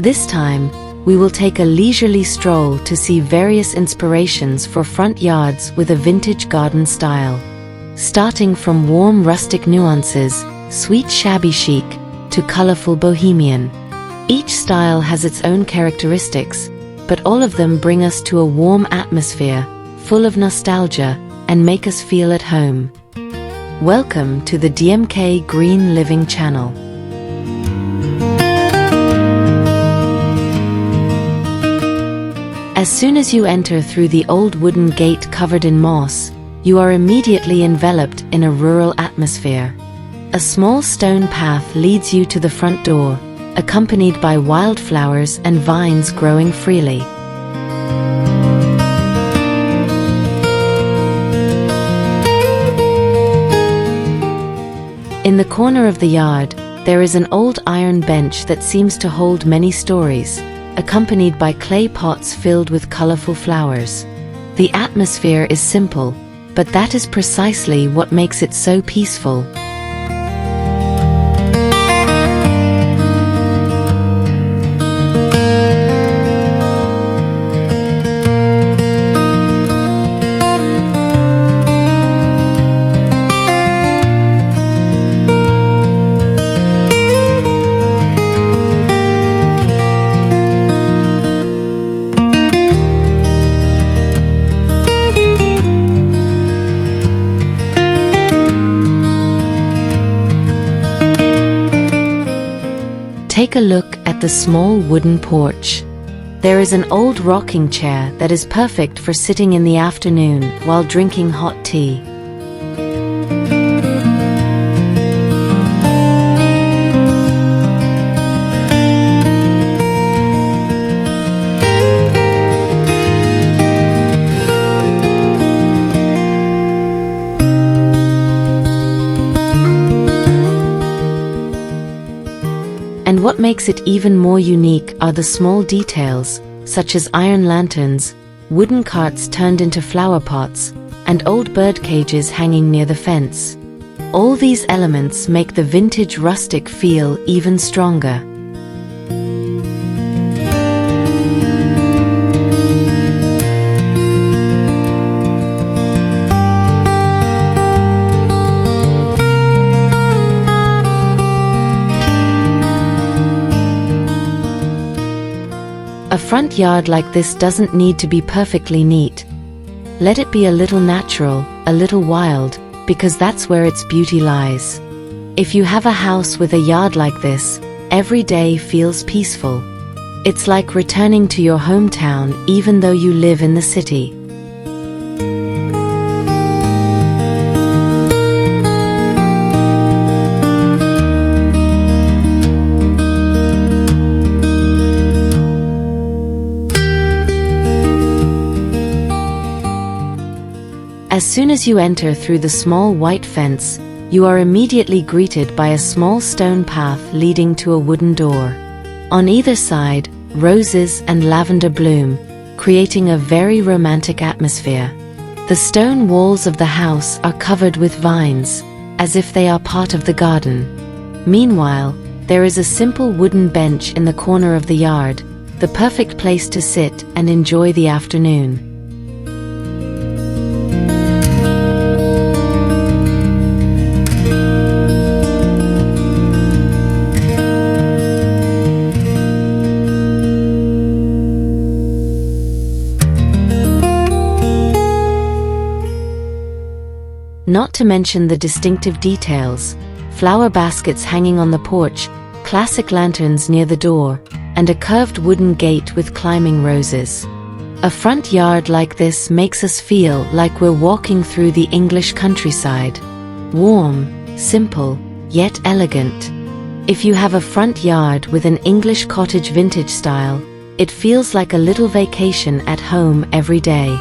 This time, we will take a leisurely stroll to see various inspirations for front yards with a vintage garden style. Starting from warm rustic nuances, sweet shabby chic, to colorful bohemian. Each style has its own characteristics, but all of them bring us to a warm atmosphere, full of nostalgia, and make us feel at home. Welcome to the DMK Green Living channel. As soon as you enter through the old wooden gate covered in moss, you are immediately enveloped in a rural atmosphere. A small stone path leads you to the front door, accompanied by wildflowers and vines growing freely. In the corner of the yard, there is an old iron bench that seems to hold many stories, accompanied by clay pots filled with colorful flowers. The atmosphere is simple, but that is precisely what makes it so peaceful. Take a look at the small wooden porch. There is an old rocking chair that is perfect for sitting in the afternoon while drinking hot tea. And what makes it even more unique are the small details, such as iron lanterns, wooden carts turned into flower pots, and old bird cages hanging near the fence. All these elements make the vintage rustic feel even stronger. A front yard like this doesn't need to be perfectly neat. Let it be a little natural, a little wild, because that's where its beauty lies. If you have a house with a yard like this, every day feels peaceful. It's like returning to your hometown even though you live in the city. As soon as you enter through the small white fence, you are immediately greeted by a small stone path leading to a wooden door. On either side, roses and lavender bloom, creating a very romantic atmosphere. The stone walls of the house are covered with vines, as if they are part of the garden. Meanwhile, there is a simple wooden bench in the corner of the yard, the perfect place to sit and enjoy the afternoon. Not to mention the distinctive details, flower baskets hanging on the porch, classic lanterns near the door, and a curved wooden gate with climbing roses. A front yard like this makes us feel like we're walking through the English countryside. Warm, simple, yet elegant. If you have a front yard with an English cottage vintage style, it feels like a little vacation at home every day.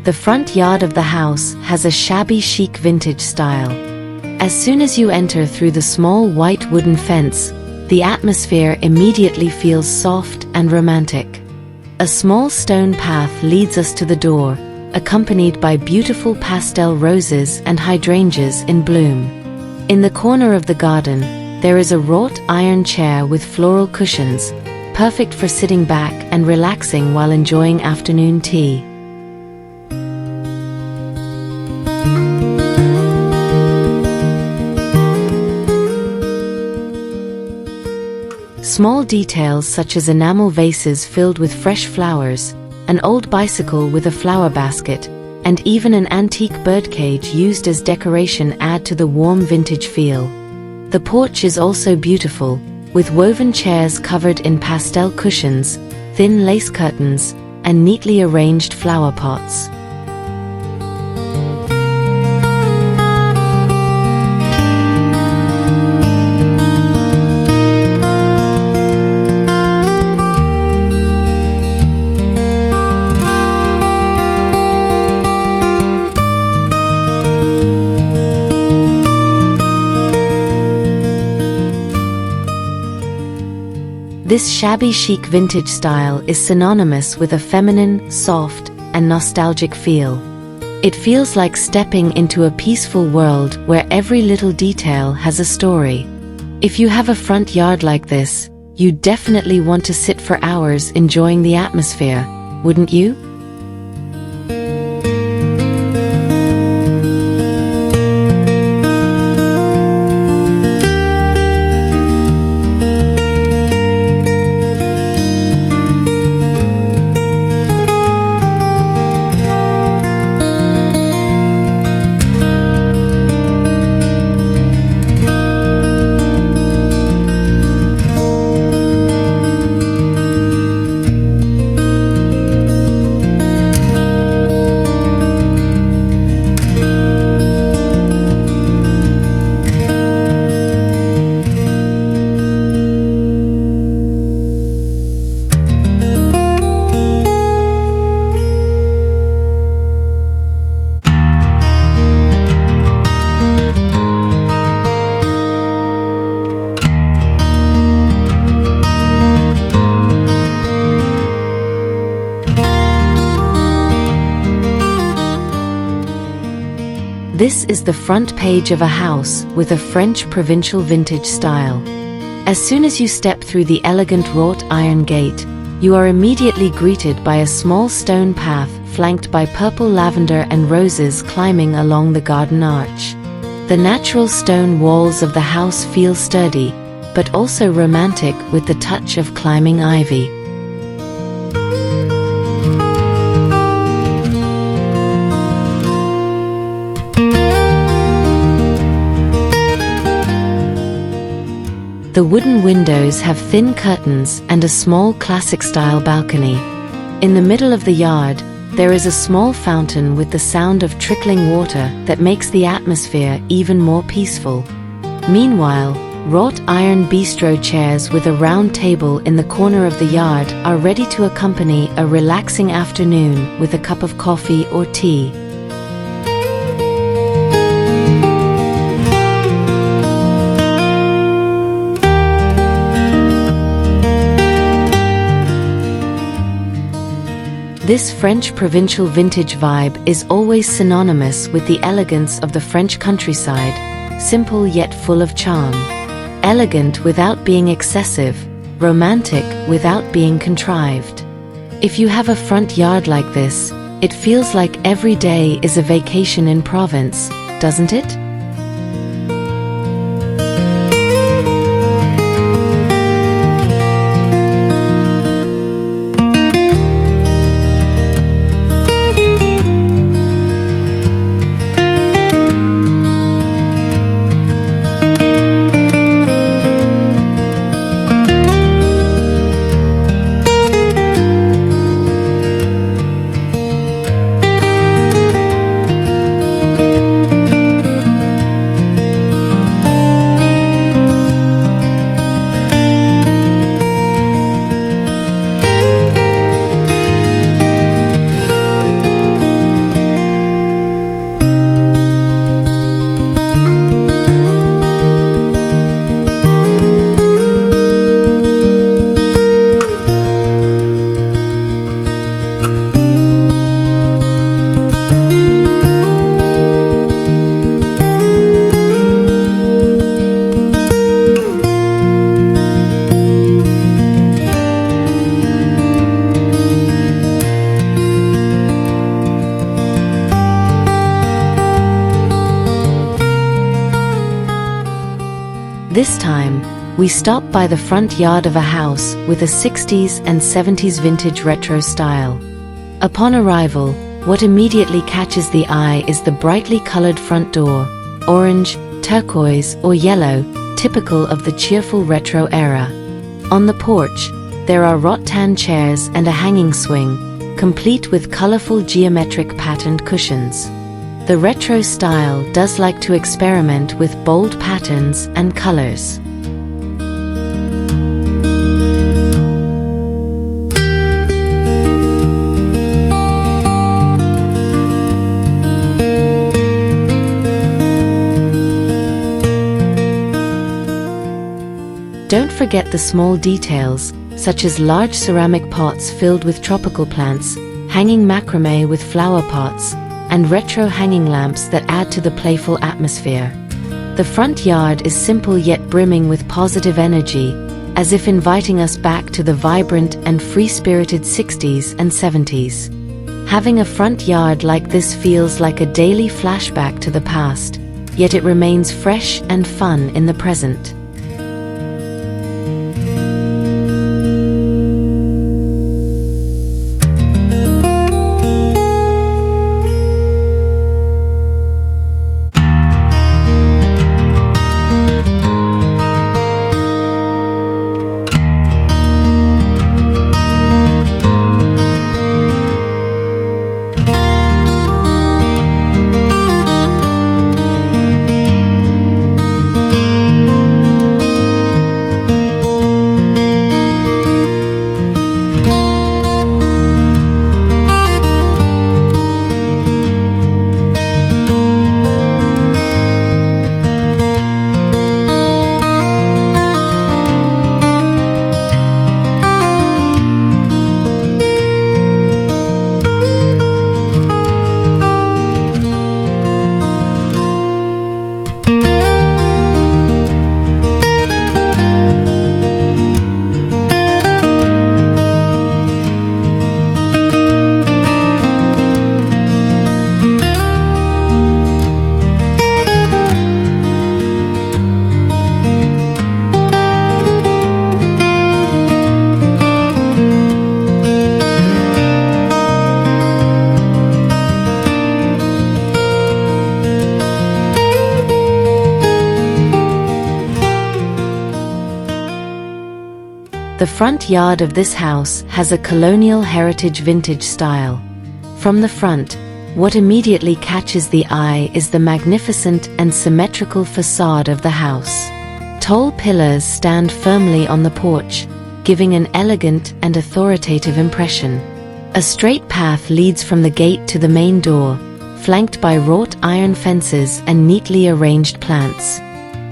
The front yard of the house has a shabby chic vintage style. As soon as you enter through the small white wooden fence, the atmosphere immediately feels soft and romantic. A small stone path leads us to the door, accompanied by beautiful pastel roses and hydrangeas in bloom. In the corner of the garden, there is a wrought iron chair with floral cushions, perfect for sitting back and relaxing while enjoying afternoon tea. Small details such as enamel vases filled with fresh flowers, an old bicycle with a flower basket, and even an antique birdcage used as decoration add to the warm vintage feel. The porch is also beautiful, with woven chairs covered in pastel cushions, thin lace curtains, and neatly arranged flower pots. This shabby chic vintage style is synonymous with a feminine, soft, and nostalgic feel. It feels like stepping into a peaceful world where every little detail has a story. If you have a front yard like this, you definitely want to sit for hours enjoying the atmosphere, wouldn't you? This is the front page of a house with a French provincial vintage style. As soon as you step through the elegant wrought iron gate, you are immediately greeted by a small stone path flanked by purple lavender and roses climbing along the garden arch. The natural stone walls of the house feel sturdy, but also romantic with the touch of climbing ivy. The wooden windows have thin curtains and a small classic-style balcony. In the middle of the yard, there is a small fountain with the sound of trickling water that makes the atmosphere even more peaceful. Meanwhile, wrought iron bistro chairs with a round table in the corner of the yard are ready to accompany a relaxing afternoon with a cup of coffee or tea. This French provincial vintage vibe is always synonymous with the elegance of the French countryside, simple yet full of charm. Elegant without being excessive, romantic without being contrived. If you have a front yard like this, it feels like every day is a vacation in Provence, doesn't it? This time, we stop by the front yard of a house with a 60s and 70s vintage retro style. Upon arrival, what immediately catches the eye is the brightly colored front door, orange, turquoise, or yellow, typical of the cheerful retro era. On the porch, there are rattan chairs and a hanging swing, complete with colorful geometric patterned cushions. The retro style does like to experiment with bold patterns and colors. Don't forget the small details, such as large ceramic pots filled with tropical plants, hanging macrame with flower pots, and retro hanging lamps that add to the playful atmosphere. The front yard is simple yet brimming with positive energy, as if inviting us back to the vibrant and free-spirited 60s and 70s. Having a front yard like this feels like a daily flashback to the past, yet it remains fresh and fun in the present. The front yard of this house has a colonial heritage vintage style. From the front, what immediately catches the eye is the magnificent and symmetrical facade of the house. Tall pillars stand firmly on the porch, giving an elegant and authoritative impression. A straight path leads from the gate to the main door, flanked by wrought iron fences and neatly arranged plants.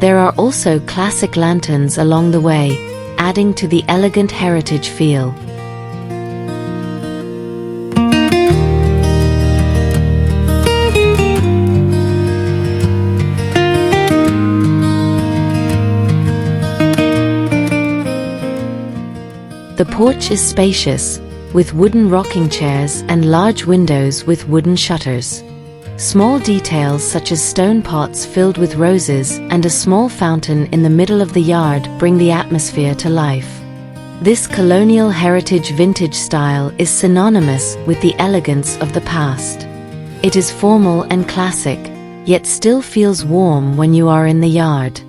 There are also classic lanterns along the way, adding to the elegant heritage feel. The porch is spacious, with wooden rocking chairs and large windows with wooden shutters. Small details such as stone pots filled with roses and a small fountain in the middle of the yard bring the atmosphere to life. This colonial heritage vintage style is synonymous with the elegance of the past. It is formal and classic, yet still feels warm when you are in the yard.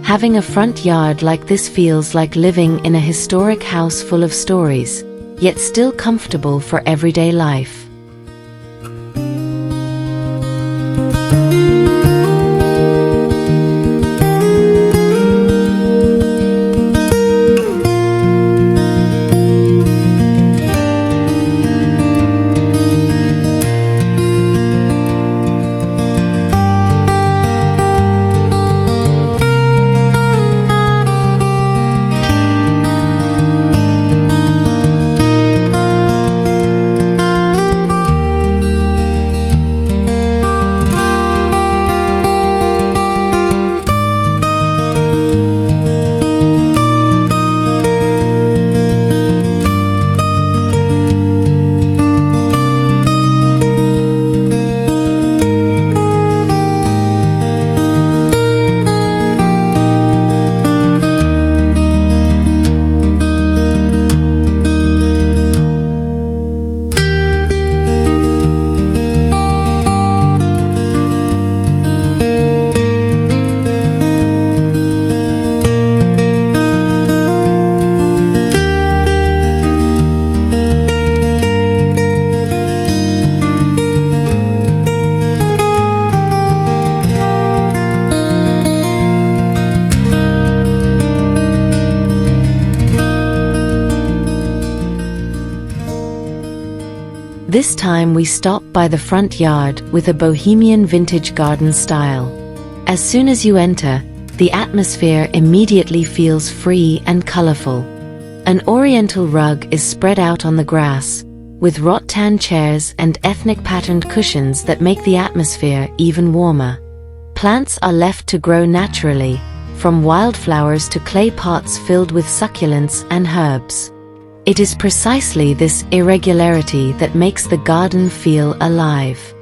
Having a front yard like this feels like living in a historic house full of stories, yet still comfortable for everyday life. This time we stop by the front yard with a Bohemian vintage garden style. As soon as you enter, the atmosphere immediately feels free and colorful. An oriental rug is spread out on the grass, with rattan chairs and ethnic patterned cushions that make the atmosphere even warmer. Plants are left to grow naturally, from wildflowers to clay pots filled with succulents and herbs. It is precisely this irregularity that makes the garden feel alive.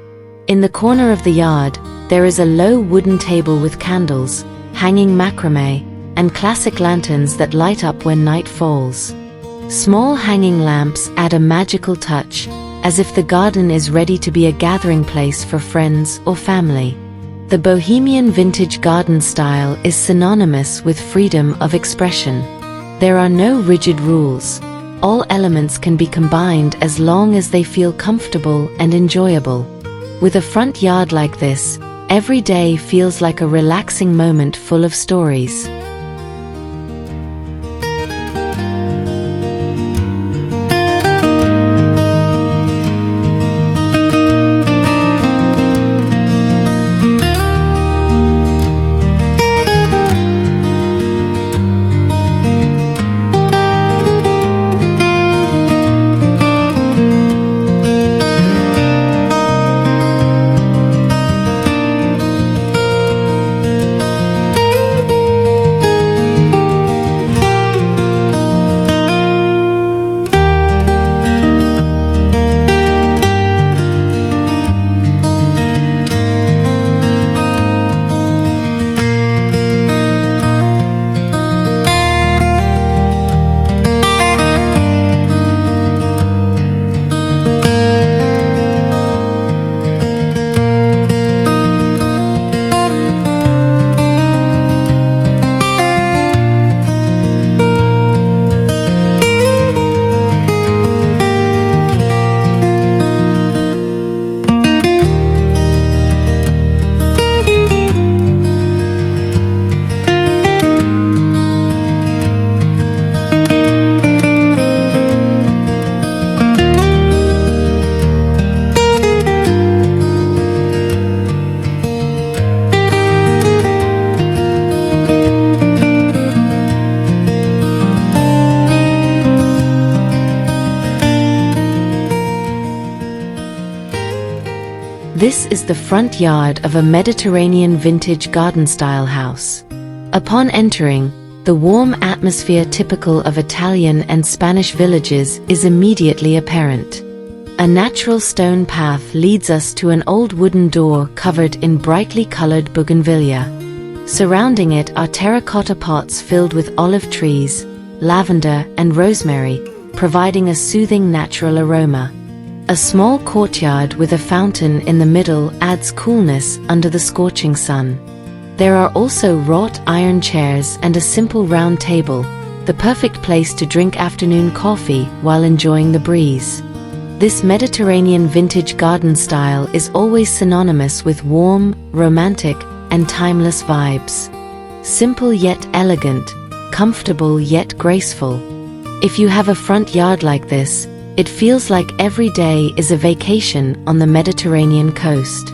In the corner of the yard, there is a low wooden table with candles, hanging macrame, and classic lanterns that light up when night falls. Small hanging lamps add a magical touch, as if the garden is ready to be a gathering place for friends or family. The Bohemian vintage garden style is synonymous with freedom of expression. There are no rigid rules. All elements can be combined as long as they feel comfortable and enjoyable. With a front yard like this, every day feels like a relaxing moment full of stories. This is the front yard of a Mediterranean vintage garden-style house. Upon entering, the warm atmosphere typical of Italian and Spanish villages is immediately apparent. A natural stone path leads us to an old wooden door covered in brightly colored bougainvillea. Surrounding it are terracotta pots filled with olive trees, lavender and rosemary, providing a soothing natural aroma. A small courtyard with a fountain in the middle adds coolness under the scorching sun. There are also wrought iron chairs and a simple round table, the perfect place to drink afternoon coffee while enjoying the breeze. This Mediterranean vintage garden style is always synonymous with warm, romantic, and timeless vibes. Simple yet elegant, comfortable yet graceful. If you have a front yard like this, it feels like every day is a vacation on the Mediterranean coast.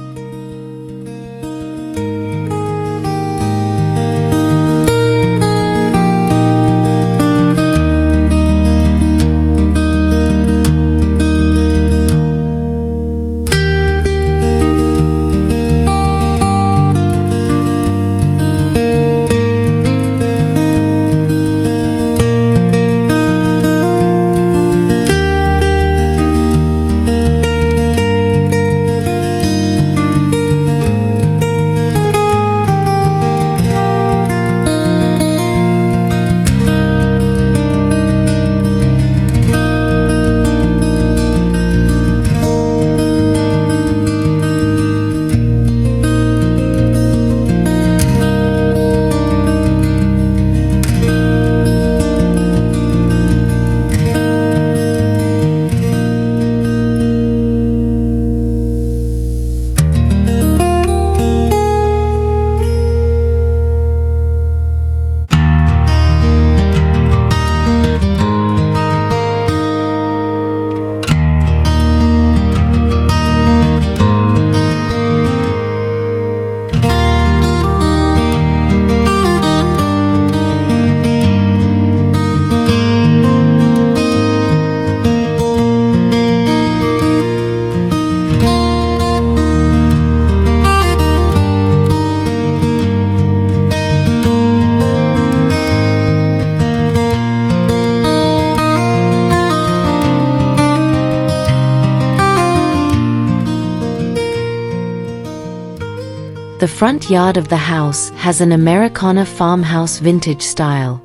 The front yard of the house has an Americana farmhouse vintage style.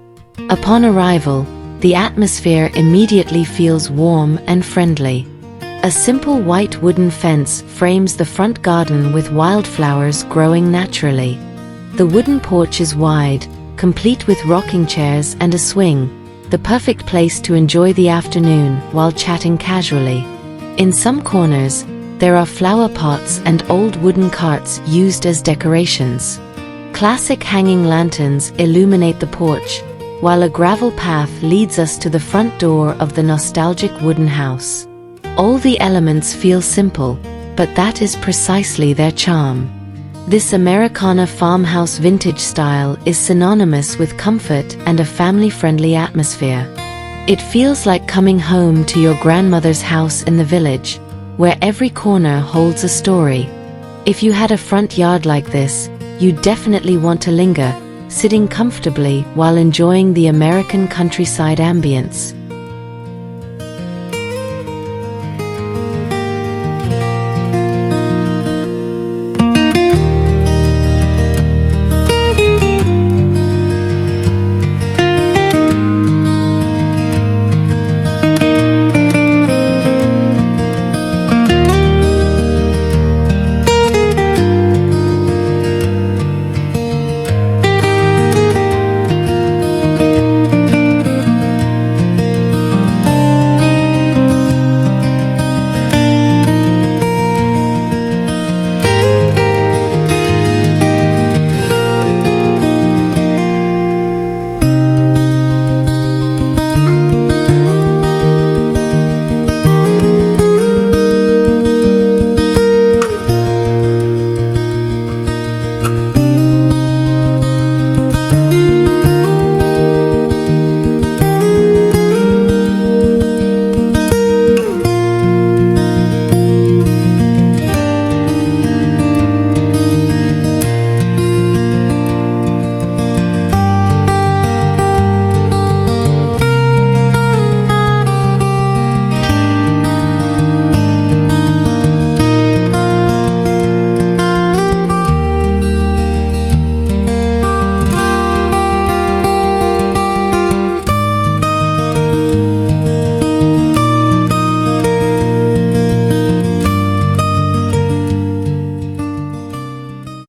Upon arrival, the atmosphere immediately feels warm and friendly. A simple white wooden fence frames the front garden with wildflowers growing naturally. The wooden porch is wide, complete with rocking chairs and a swing, the perfect place to enjoy the afternoon while chatting casually. In some corners, there are flower pots and old wooden carts used as decorations. Classic hanging lanterns illuminate the porch, while a gravel path leads us to the front door of the nostalgic wooden house. All the elements feel simple, but that is precisely their charm. This Americana farmhouse vintage style is synonymous with comfort and a family-friendly atmosphere. It feels like coming home to your grandmother's house in the village, where every corner holds a story. If you had a front yard like this, you'd definitely want to linger, sitting comfortably while enjoying the American countryside ambience.